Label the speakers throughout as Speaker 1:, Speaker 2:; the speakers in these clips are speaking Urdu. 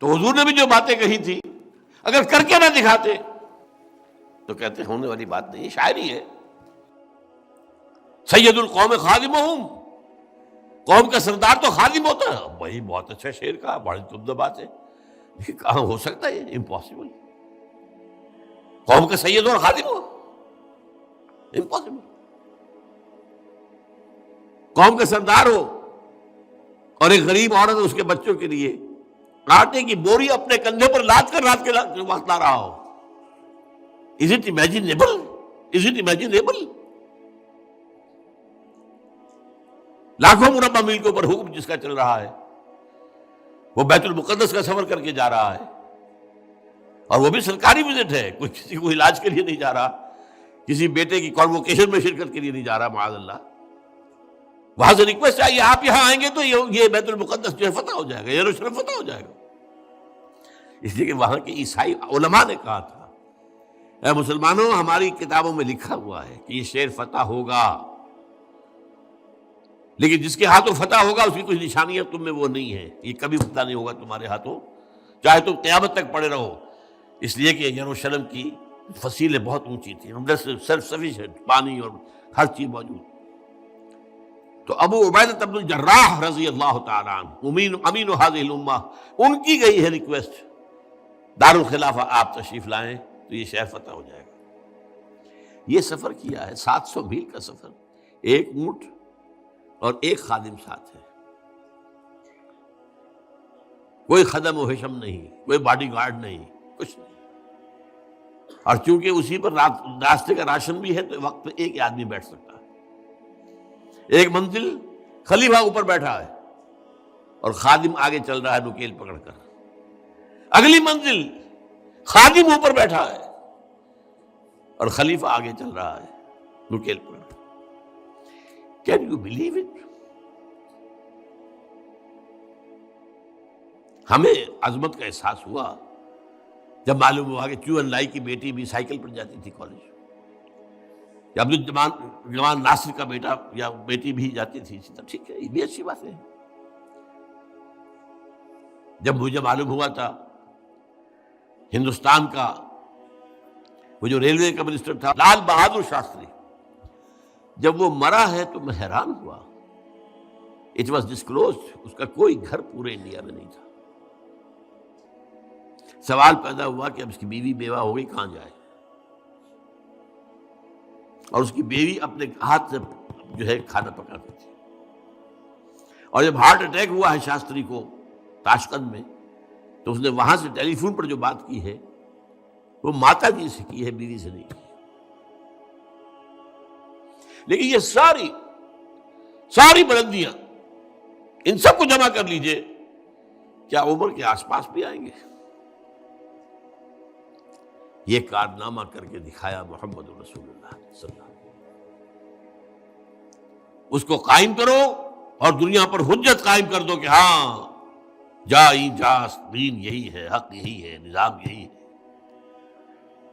Speaker 1: تو حضور نے بھی جو باتیں کہی تھی اگر کر کے نہ دکھاتے تو کہتے ہونے والی بات نہیں، شاعری ہے. سید القوم خادمہم، قوم کا سردار تو خادم ہوتا ہے. وہی بہت اچھا شعر کہا، بڑی تمدہ بات ہے. یہ کہاں ہو سکتا ہے؟ یہ امپاسبل. قوم کا سید اور خادم ہو، امپاسبل. قوم کا سردار ہو اور ایک غریب عورت اس کے بچوں کے لیے آٹے کی بوری اپنے کندھے پر لاد کر رات کے وقت لا رہا ہو. Is it imaginable? Is it imaginable? لاکھوں مربع میل کے اوپر حکم جس کا چل رہا ہے، وہ بیت المقدس کا سفر کر کے جا رہا ہے، اور وہ بھی سرکاری وزٹ ہے، کوئی کسی کو علاج کے لیے نہیں جا رہا، کسی بیٹے کی کانووکیشن میں شرکت کے لیے نہیں جا رہا معاذ اللہ. وہاں سے ریکویسٹ آئی آپ یہاں آئیں گے تو یہ بیت المقدس جو ہے فتح ہو جائے گا، یروشلم فتح ہو جائے گا. اس لیے کہ وہاں کے عیسائی علماء نے کہا تھا اے مسلمانوں ہماری کتابوں میں لکھا ہوا ہے کہ یہ شہر فتح ہوگا، لیکن جس کے ہاتھوں فتح ہوگا اس کی کچھ نشانیاں تم میں وہ نہیں ہے، یہ کبھی فتح نہیں ہوگا تمہارے ہاتھوں چاہے تم قیامت تک پڑے رہو. اس لیے کہ یروشلم کی فصیلیں بہت اونچی تھیں، اندر سے سیلف سفیشینٹ، پانی اور ہر چیز موجود. تو ابو عبیدہ بن الجراح رضی اللہ تعالیٰ عنہ امین هذه الامہ، ان کی گئی ہے ریکویسٹ دارالخلافہ آپ تشریف لائیں تو یہ شہر فتح ہو جائے گا. یہ سفر کیا ہے 700 میل کا سفر، ایک اونٹ اور ایک خادم ساتھ ہے، کوئی خدم و حشم نہیں، کوئی باڈی گارڈ نہیں، کچھ نہیں. اور چونکہ اسی پر راستے کا راشن بھی ہے تو وقت پہ ایک آدمی بیٹھ سکتا ہے. ایک منزل خلیفہ اوپر بیٹھا ہے اور خادم آگے چل رہا ہے نکیل پکڑ کر. اگلی منزل خادم اوپر بیٹھا ہے اور خلیفہ آگے چل رہا ہے نکیل پکڑ کر. Can you believe it? ہمیں عظمت کا احساس ہوا جب معلوم ہوا کہ کیو این لائی کی بیٹی بھی سائیکل پر جاتی تھی کالج، یا عبدالجمال ناصر کا بیٹا یا بیٹی بھی جاتی تھی. ٹھیک ہے، یہ بھی اچھی بات ہے. جب مجھے معلوم ہوا تھا ہندوستان کا وہ جو ریلوے کا منسٹر تھا لال بہادر شاستری، جب وہ مرا ہے تو میں حیران ہوا. اٹ واز ڈسکلوزڈ، اس کا کوئی گھر پورے انڈیا میں نہیں تھا. سوال پیدا ہوا کہ اب اس کی بیوی بیوہ ہو گئی، کہاں جائے؟ اور اس کی بیوی اپنے ہاتھ سے جو ہے کھانا پکاتی تھی. اور جب ہارٹ اٹیک ہوا ہے شاستری کو تاشقند میں، تو اس نے وہاں سے ٹیلی فون پر جو بات کی ہے وہ ماتا جی سے کی ہے، بیوی سے نہیں کی. لیکن یہ ساری بلندیاں ان سب کو جمع کر لیجئے، کیا عمر کے آس پاس بھی آئیں گے؟ یہ کارنامہ کر کے دکھایا محمد رسول اللہ صلی اللہ علیہ وسلم. اس کو قائم کرو اور دنیا پر حجت قائم کر دو کہ ہاں دین یہی ہے، حق یہی ہے، نظام یہی ہے.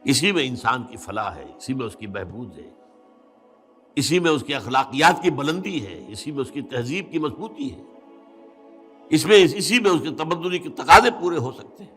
Speaker 1: اسی میں انسان کی فلاح ہے، اسی میں اس کی بہبود ہے، اسی میں اس کی اخلاقیات کی بلندی ہے، اسی میں اس کی تہذیب کی مضبوطی ہے، اسی میں اس کے تمدنی کے تقاضے پورے ہو سکتے ہیں.